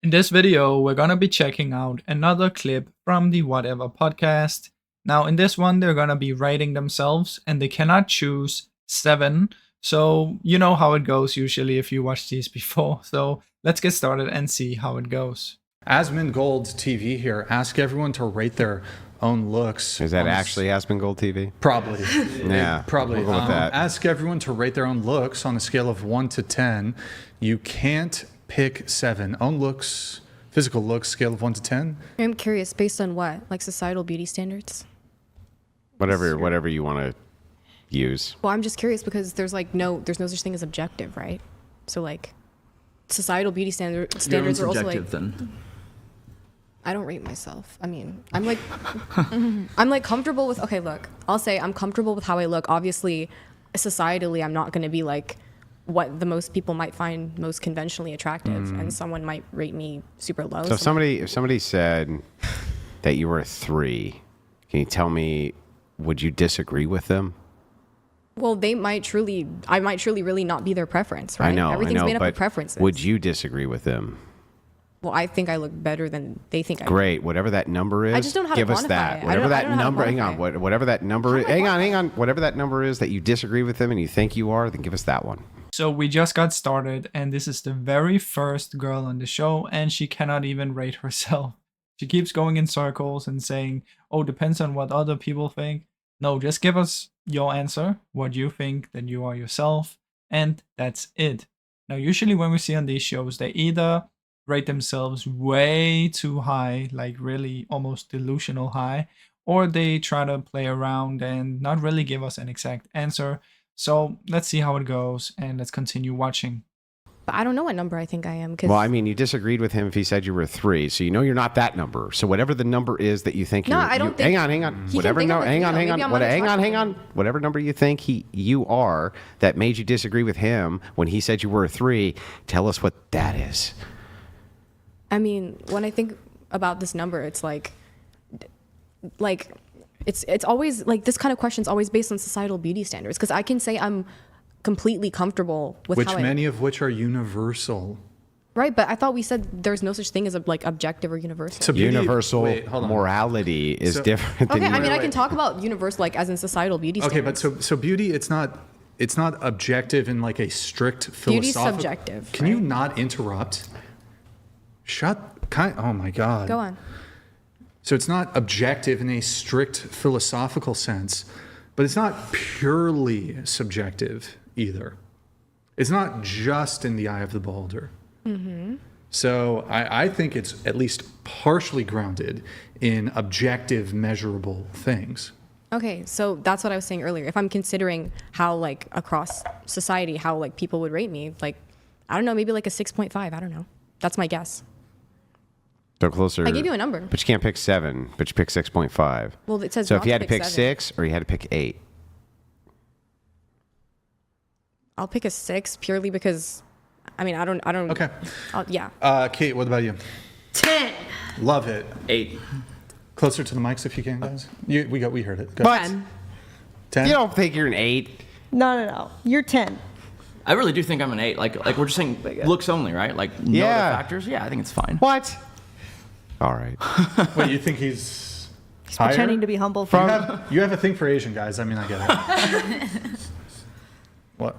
In this video, we're gonna be checking out another clip from the Whatever podcast. Now, in this one, they're gonna be rating themselves and they cannot choose 7. So, you know how it goes usually if you watched these before. So, let's get started and see how it goes. Asmongold TV here. Ask everyone to rate their own looks. Is that actually Asmongold TV? Probably. Yeah, Probably. We'll go with that. Ask everyone to rate their own looks on a scale of 1 to 10. You can't pick 7. Own looks, physical looks, scale of 1 to 10. I'm curious, based on what? Like societal beauty standards? Whatever you want to use. Well, I'm just curious because there's no such thing as objective, right? So like societal beauty standards are also like then. I don't rate myself. I mean, I'm like comfortable with, okay, look, I'll say I'm comfortable with how I look. Obviously, societally, I'm not going to be like what the most people might find most conventionally attractive, and someone might rate me super low. So if somebody said that you were a 3, can you tell me, would you disagree with them? Well, I might truly really not be their preference, right? I know, Everything's made up but of preferences. would you disagree with them? Well, I think I look better than they think I do. Great. Whatever that number is, I just don't know how to give us quantify that. it. Whatever I that don't know how to number, hang on. quantify it. Whatever that number is, hang on. Whatever that number is that you disagree with them and you think you are, then give us that one. So, we just got started, and this is the very first girl on the show, and she cannot even rate herself. She keeps going in circles and saying, oh, depends on what other people think. No, just give us your answer, what you think that you are yourself, and that's it. Now, usually when we see on these shows, they either rate themselves way too high, like really almost delusional high, or they try to play around and not really give us an exact answer. So let's see how it goes, and let's continue watching. But I don't know what number I think I am. Well, I mean, you disagreed with him if he said you were a 3, so you know you're not that number. So whatever the number is that you think No, you're, I don't think- hang on. He Whatever can think no, I'm like, hang you on, know, hang maybe on. I'm not attractive. Hang on. Whatever number you think you are that made you disagree with him when he said you were a 3, tell us what that is. I mean, when I think about this number, it's like it's always like this kind of question's always based on societal beauty standards, because I can say I'm completely comfortable with Which how many of which are universal. right, but I thought we said there's no such thing as like objective or universal. So beauty- Universal wait, hold on. morality is So- different than Okay, I mean, I wait. can talk about universal, like as in societal beauty Okay, standards. but so beauty, it's not objective in like a strict Beauty's philosophical. subjective, Can you right? not interrupt? Oh my God. Go on. So it's not objective in a strict philosophical sense, but it's not purely subjective either. It's not just in the eye of the beholder. Mm-hmm. So I think it's at least partially grounded in objective, measurable things. Okay, so that's what I was saying earlier. If I'm considering how like across society, how like people would rate me, like I don't know, maybe like a 6.5. I don't know. That's my guess. So closer. I gave you a number. But you can't pick 7, but you pick 6.5. Well, it says So not if you had to pick 7. 6 or you had to pick 8. I'll pick a 6 purely because, I mean, I don't. Okay. Yeah. Kate, what about you? 10. Love it. 8. Closer to the mics if you can, guys. We heard it. Go. But 10? you don't think you're an 8? No. You're 10. I really do think I'm an 8. Like we're just saying looks only, right? Like no Yeah. other factors. Yeah, I think it's fine. What? All right. Wait, you think he's higher? Pretending to be humble. You have a thing for Asian guys. I mean, I get it. What?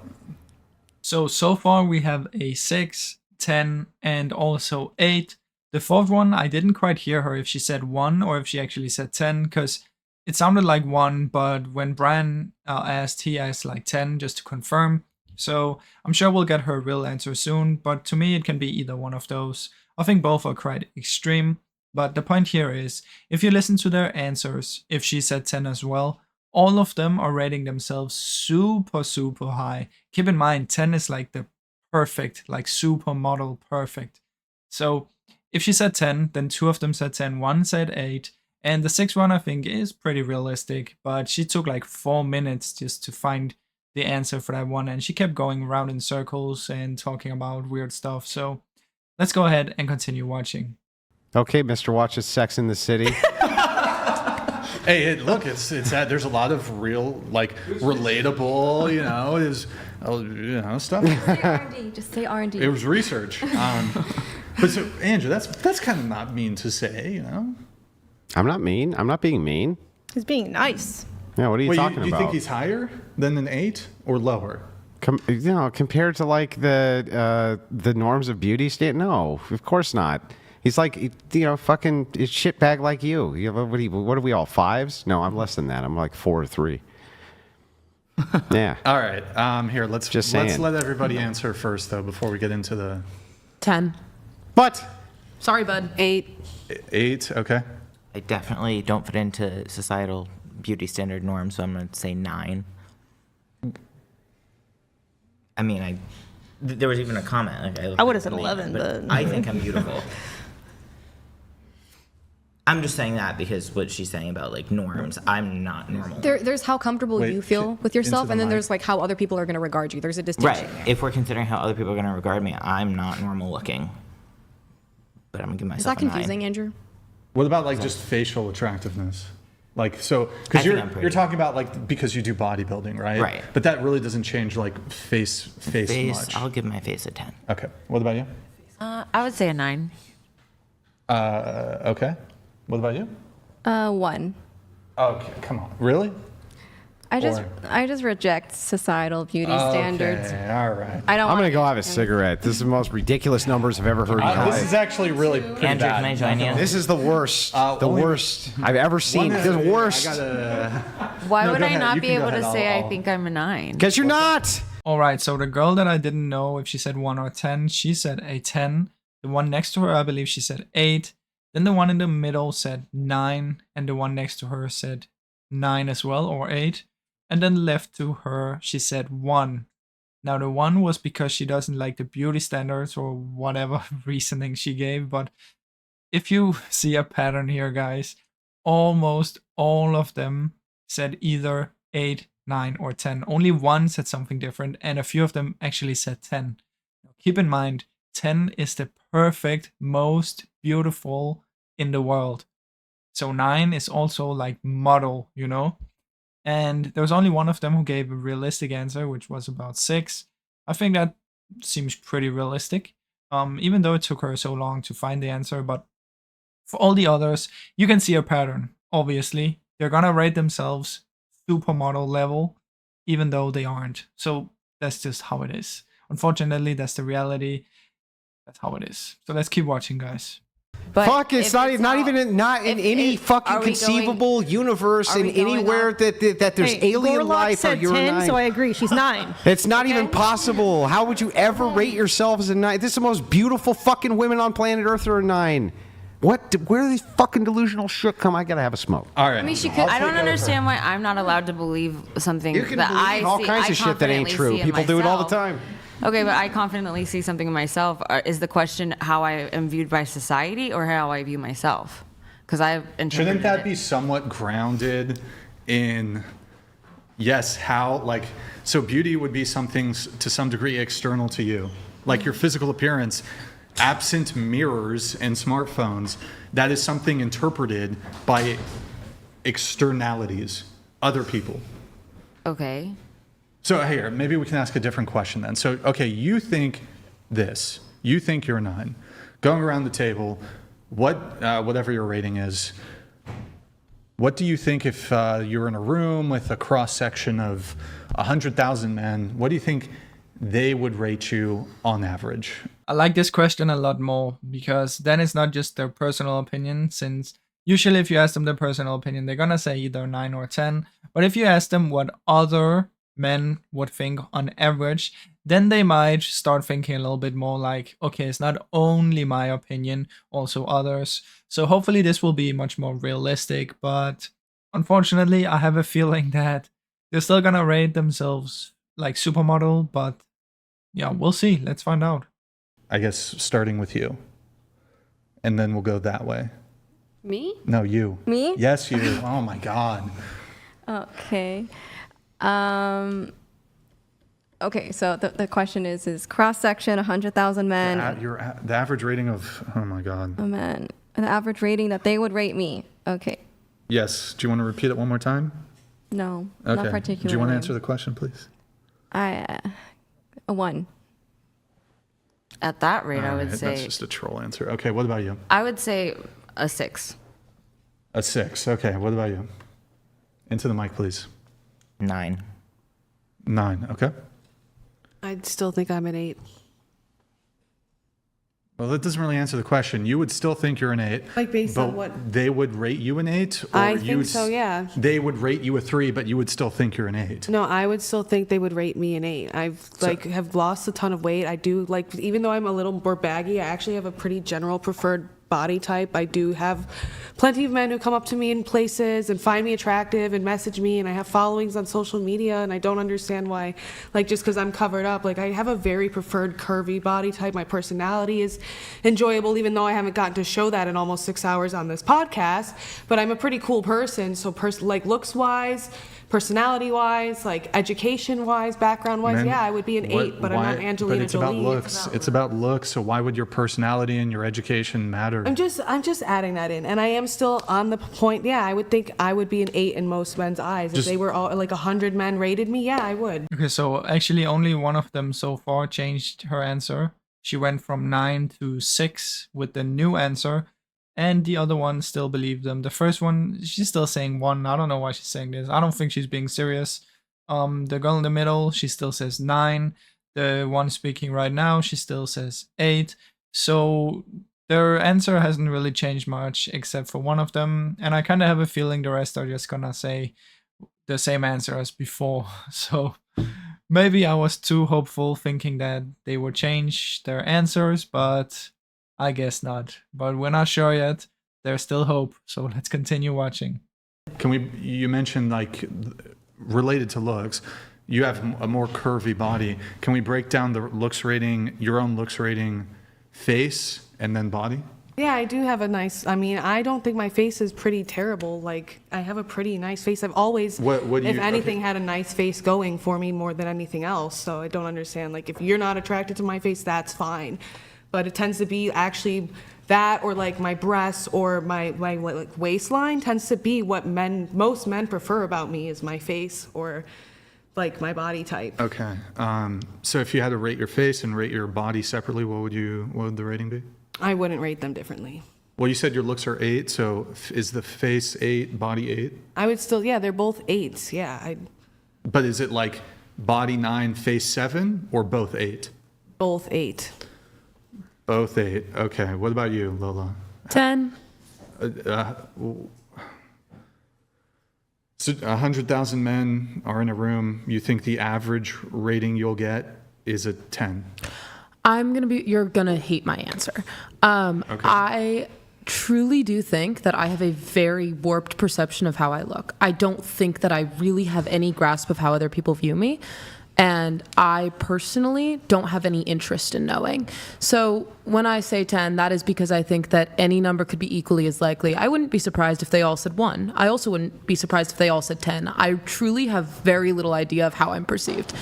So far we have a 6, 10, and also 8. The fourth one, I didn't quite hear her if she said 1 or if she actually said 10, because it sounded like 1, but when Bran asked, he asked like 10 just to confirm. So I'm sure we'll get her real answer soon, but to me it can be either one of those. I think both are quite extreme, but the point here is, if you listen to their answers, if she said 10 as well, all of them are rating themselves super, super high. Keep in mind, 10 is like the perfect, like supermodel perfect. So if she said 10, then 2 of them said 10, 1 said 8, and the 6th one I think is pretty realistic, but she took like 4 minutes just to find the answer for that one, and she kept going around in circles and talking about weird stuff. So let's go ahead and continue watching. Okay, Mr. Watches Sex in the City. Hey, look, it's there's a lot of real, like, relatable, stuff. Say R&D. Just say R&D. It was research. But so, Andrew, that's kind of not mean to say, you know? I'm not mean. I'm not being mean. He's being nice. Yeah, what are you Wait, talking you about? think he's higher than an 8 or lower? Compared to like the norms of beauty no, of course not. He's like, fucking shitbag like you. What are we all 5s? No, I'm less than that. I'm like 4 or 3. Yeah. All right. Here, let's saying. let everybody answer first, though, before we get into the 10. What? Sorry, bud. 8. 8. Okay. I definitely don't fit into societal beauty standard norms, so I'm going to say 9. I mean, there was even a comment. Like, I would have said 11, but I think I'm beautiful. I'm just saying that because what she's saying about like norms, I'm not normal. There's how comfortable Wait, you feel with yourself, into the and then mic. there's like how other people are going to regard you. There's a distinction. Right. If we're considering how other people are going to regard me, I'm not normal looking. But I'm going to give Is myself that a 9. confusing, Andrew? What about like just facial attractiveness? Like, so, I because think I'm you're pretty. talking about like, because you do bodybuilding, right? Right. But that really doesn't change like face much. I'll give my face a 10. Okay. What about you? I would say a 9. Okay. What about you? 1. Okay. Come on. Really? I just Or- reject societal beauty standards. Okay. All right. I don't. I'm want going to go have a cigarette. This is the most ridiculous numbers I've ever heard in my This is life. actually really pretty Andrew, bad. can I join you? This is the worst. The only- worst I've ever seen. The worst. Why No, would go I ahead. not You be can go able to ahead. say I'll- I think I'm a 9? Because you're not. All right, so the girl that I didn't know if she said 1 or 10, she said a 10. The one next to her, I believe she said 8. Then the one in the middle said 9, and the one next to her said 9 as well, or 8. And then left to her, she said 1. Now the 1 was because she doesn't like the beauty standards or whatever reasoning she gave, but if you see a pattern here, guys, almost all of them said either 8, 9, or 10. Only one said something different, and a few of them actually said 10. Keep in mind, 10 is the perfect, most beautiful in the world. So 9 is also like model, you know? And there was only one of them who gave a realistic answer, which was about 6. I think that seems pretty realistic, even though it took her so long to find the answer. But for all the others, you can see a pattern, obviously. They're gonna rate themselves supermodel level, even though they aren't. So that's just how it is. Unfortunately, that's the reality. That's how it is. So let's keep watching, guys. But Fuck, it's if not it's even in any fucking are we conceivable universe are in we going anywhere off- that there's Hey, alien Gorlock life or said you're 10, 9. so I agree. She's 9. It's not even possible. How would you ever rate yourself as a 9? This is the most beautiful fucking women on planet Earth are a 9. Where do these fucking delusional shit come? I gotta have a smoke. All right. I mean, she could. I don't understand why I'm not allowed to believe something You can that I believe all see. kinds I of shit that ain't confidently true. see in People do it all the myself. time. Okay, but I confidently see something in myself. Is the question how I am viewed by society or how I view myself? Because I've interpreted Shouldn't that it. be somewhat grounded in, yes, how, like, so beauty would be something to some degree external to you, like your physical appearance, absent mirrors and smartphones, that is something interpreted by externalities, other people. Okay. So here, maybe we can ask a different question then. So, okay, you think this. You think you're 9. Going around the table, whatever your rating is, what do you think if you're in a room with a cross-section of 100,000 men, what do you think they would rate you on average? I like this question a lot more because then it's not just their personal opinion, since usually if you ask them their personal opinion, they're gonna say either 9 or 10. But if you ask them what other men would think on average, then they might start thinking a little bit more like, okay, it's not only my opinion, also others. So hopefully this will be much more realistic, but unfortunately I have a feeling that they're still gonna rate themselves like supermodel, but yeah, we'll see. Let's find out. I guess starting with you. And then we'll go that way. Me? No, you. Me? Yes, you. Oh my God. Okay. Okay. So the question is cross section 100,000 men. The average rating of, oh my God. Oh man, the average rating that they would rate me. Okay. Yes. Do you want to repeat it one more time? No, Okay. not particularly. Do you want to answer the question, please? A 1. At that rate, I All would right, say that's just a troll answer. Okay, what about you? I would say a 6. A 6. Okay, what about you? Into the mic, please. 9. 9. Okay. I still think I'm an 8. Well, that doesn't really answer the question. You would still think you're an 8. Like based but on what? they would rate you an 8? Or I you think would so, yeah. They would rate you a 3, but you would still think you're an 8. No, I would still think they would rate me an 8. Have lost a ton of weight. I do even though I'm a little more baggy, I actually have a pretty general preferred body type. I do have plenty of men who come up to me in places and find me attractive and message me, and I have followings on social media, and I don't understand why, just because I'm covered up. I have a very preferred curvy body type. My personality is enjoyable, even though I haven't gotten to show that in almost 6 hours on this podcast, but I'm a pretty cool person. So looks wise, personality wise, education wise, background wise, Men- yeah, I would be an 8, but I'm not Angelina But it's Jolie. about looks. It's about looks. So why would your personality and your education matter? I'm just adding that in, and I am still on the point. Yeah, I would think I would be an 8 in most men's eyes. If they were all 100 men rated me, yeah, I would. Okay, so actually only one of them so far changed her answer. She went from 9 to 6 with the new answer, and the other one still believed them. The first one, she's still saying 1. I don't know why she's saying this. I don't think she's being serious. The girl in the middle, she still says 9. The one speaking right now, she still says 8. So their answer hasn't really changed much except for one of them, and I kind of have a feeling the rest are just gonna say the same answer as before. So maybe I was too hopeful thinking that they would change their answers, but I guess not. But we're not sure yet. There's still hope, so let's continue watching. You mentioned related to looks, you have a more curvy body. Can we break down the looks rating, your own looks rating, face and then body? Yeah, I do have a nice. I don't think my face is pretty terrible. I have a pretty nice face. I've always, if anything, had a nice face going for me more than anything else. So I don't understand. If you're not attracted to my face, that's fine. But it tends to be actually that, or my breasts or my waistline tends to be what most men prefer about me is my face or my body type. Okay. So if you had to rate your face and rate your body separately, what would the rating be? I wouldn't rate them differently. Well, you said your looks are 8, so is the face 8, body 8? I would still, yeah, they're both 8s, yeah. But is it body 9, face 7, or both 8? Both 8. Both 8. Okay. What about you, Lola? 10. So 100,000 men are in a room. You think the average rating you'll get is a 10? You're gonna hate my answer. Okay. I truly do think that I have a very warped perception of how I look. I don't think that I really have any grasp of how other people view me. And I personally don't have any interest in knowing. So when I say 10, that is because I think that any number could be equally as likely. I wouldn't be surprised if they all said 1. I also wouldn't be surprised if they all said 10. I truly have very little idea of how I'm perceived.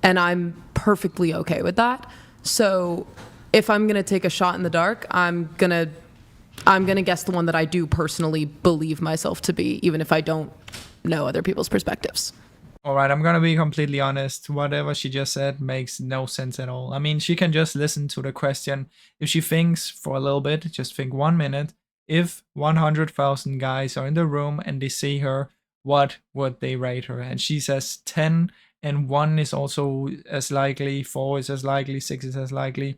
And I'm perfectly okay with that. So if I'm going to take a shot in the dark, I'm going to guess the one that I do personally believe myself to be, even if I don't know other people's perspectives. All right, I'm gonna be completely honest. Whatever she just said makes no sense at all. I mean, she can just listen to the question. If she thinks for a little bit, just think 1 minute. If 100,000 guys are in the room and they see her, what would they rate her? And she says 10, and 1 is also as likely, 4 is as likely, 6 is as likely.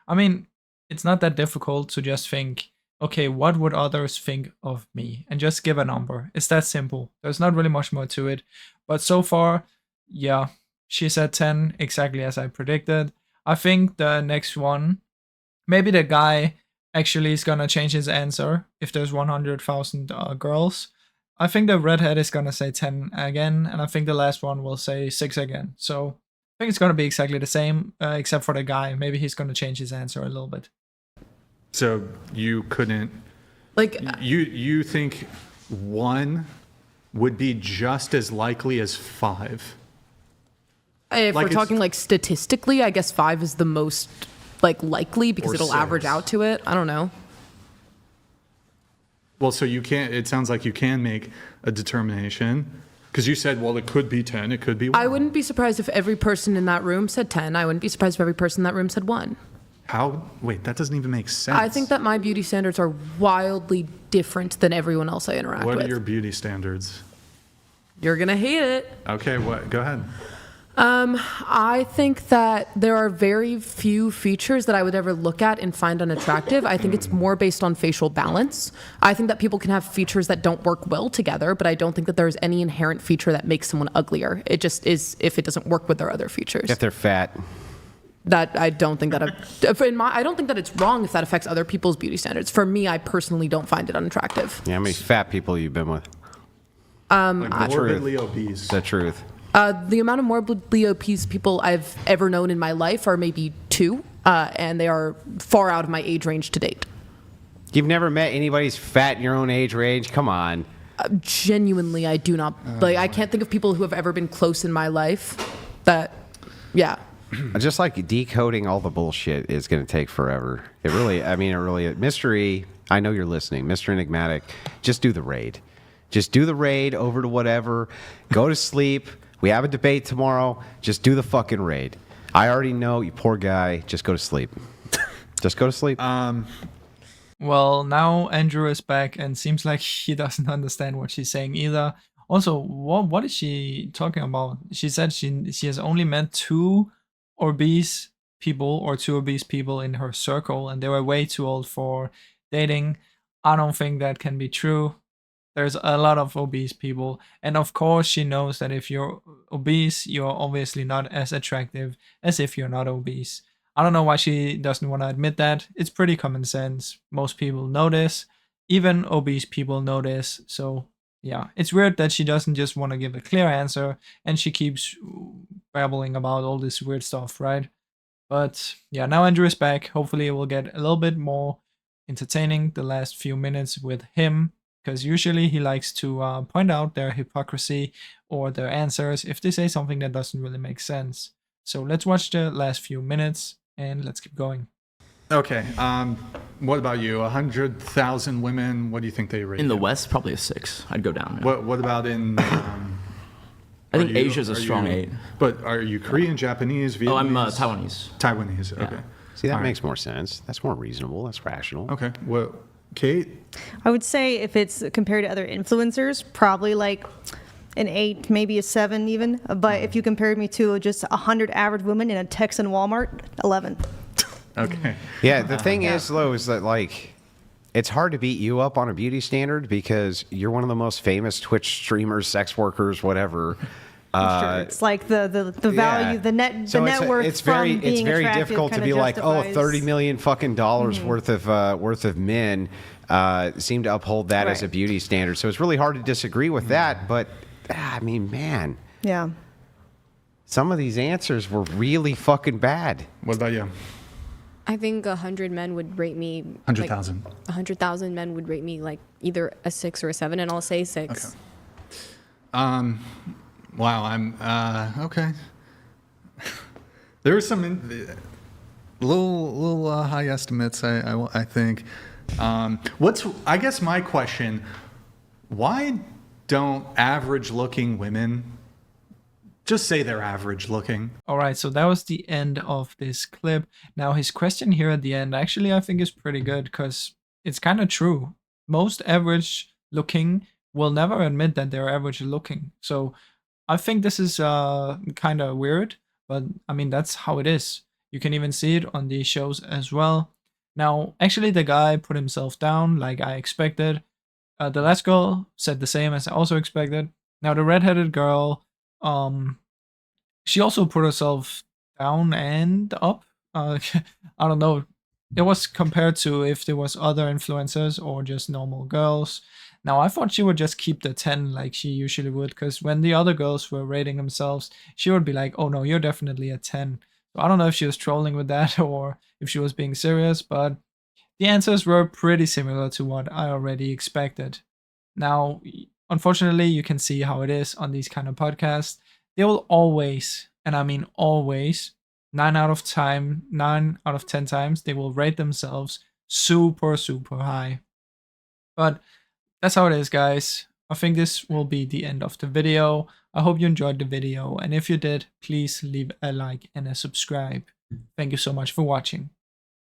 I mean, it's not that difficult to just think, okay, what would others think of me? And just give a number. It's that simple. There's not really much more to it. But so far, yeah, she said 10, exactly as I predicted. I think the next one, maybe the guy actually is gonna change his answer if there's 100,000 girls. I think the redhead is gonna say 10 again, and I think the last one will say 6 again. So I think it's gonna be exactly the same, except for the guy. Maybe he's gonna change his answer a little bit. So you couldn't, you think 1 would be just as likely as 5? If we're talking statistically, I guess 5 is the most likely because Or it'll 6. average out to it. I don't know. Well, so you can't, it sounds like you can make a determination because you said, well, it could be 10, it could be 1. I wouldn't be surprised if every person in that room said 10. I wouldn't be surprised if every person in that room said 1. How? Wait, that doesn't even make sense. I think that my beauty standards are wildly different than everyone else I interact What with. are your beauty standards? You're gonna hate it. Okay, what? Go ahead. I think that there are very few features that I would ever look at and find unattractive. I think it's more based on facial balance. I think that people can have features that don't work well together, but I don't think that there's any inherent feature that makes someone uglier. It just is if it doesn't work with their other features. If they're fat. That I don't think that I don't think that it's wrong if that affects other people's beauty standards. For me, I personally don't find it unattractive. Yeah, how many fat people you've been with? Like morbidly obese. The truth. The amount of morbidly obese people I've ever known in my life are maybe 2, and they are far out of my age range to date. You've never met anybody who's fat in your own age range? Come on. Genuinely, I do not. I can't think of people who have ever been close in my life. Yeah. Just like decoding all the bullshit is going to take forever. It really, Mystery, I know you're listening. Mr. Enigmatic, just do the raid. Just do the raid over to whatever. Go to sleep. We have a debate tomorrow. Just do the fucking raid. I already know, you poor guy. Just go to sleep. Just go to sleep. Well, now Andrew is back and seems like he doesn't understand what she's saying either. Also, what is she talking about? She said she has only met 2 obese people in her circle, and they were way too old for dating. I don't think that can be true. There's a lot of obese people, and of course she knows that if you're obese, you're obviously not as attractive as if you're not obese. I don't know why she doesn't want to admit that. It's pretty common sense. Most people know this. Even obese people know this. So yeah, it's weird that she doesn't just want to give a clear answer and she keeps babbling about all this weird stuff, right? But yeah, now Andrew is back. Hopefully it will get a little bit more entertaining the last few minutes with him, because usually he likes to point out their hypocrisy or their answers if they say something that doesn't really make sense. So let's watch the last few minutes and let's keep going. Okay, what about you? 100,000 women, what do you think they rate? In the West, probably a 6. I'd go down. Yeah. What about in... I think Asia's a strong 8. But are you Korean, Japanese, Vietnamese? Oh, I'm Taiwanese. Taiwanese, okay. Yeah. See, that makes more sense. That's more reasonable. That's rational. Okay, well, Kate? I would say if it's compared to other influencers, probably like an 8, maybe a 7 even. But if you compared me to just 100 average women in a Texan Walmart, 11. Okay. Yeah, the thing is, though, is that, like, it's hard to beat you up on a beauty standard because you're one of the most famous Twitch streamers, sex workers, whatever. Sure. It's like the value, yeah. the net So worth. It's very attractive difficult to kinda be like, oh, justifies- $30 million fucking dollars worth of men seem to uphold that as a Right. beauty standard. So it's really hard to disagree with that. But I mean, man, Yeah. some of these answers were really fucking bad. What about you? I think 100 men would rate me. 100,000. 100,000 men would rate me like either a 6 or a 7, and I'll say 6. Okay. Wow, I'm okay. There are some little high estimates. I think. I guess my question: why don't average-looking women just say they're average-looking? All right, so that was the end of this clip. Now his question here at the end, actually, I think is pretty good because it's kind of true. Most average-looking will never admit that they're average-looking. So I think this is kind of weird, but I mean, that's how it is. You can even see it on these shows as well. Now, actually, the guy put himself down like I expected. The last girl said the same as I also expected. Now, the redheaded girl, she also put herself down and up. I don't know. It was compared to if there was other influencers or just normal girls. Now, I thought she would just keep the 10 like she usually would, because when the other girls were rating themselves, she would be like, oh no, you're definitely a 10. So I don't know if she was trolling with that or if she was being serious, but the answers were pretty similar to what I already expected. Now, unfortunately, you can see how it is on these kind of podcasts. They will always, and I mean always, 9 out of 10 times, they will rate themselves super, super high. But that's how it is, guys. I think this will be the end of the video. I hope you enjoyed the video, and if you did, please leave a like and a subscribe. Thank you so much for watching.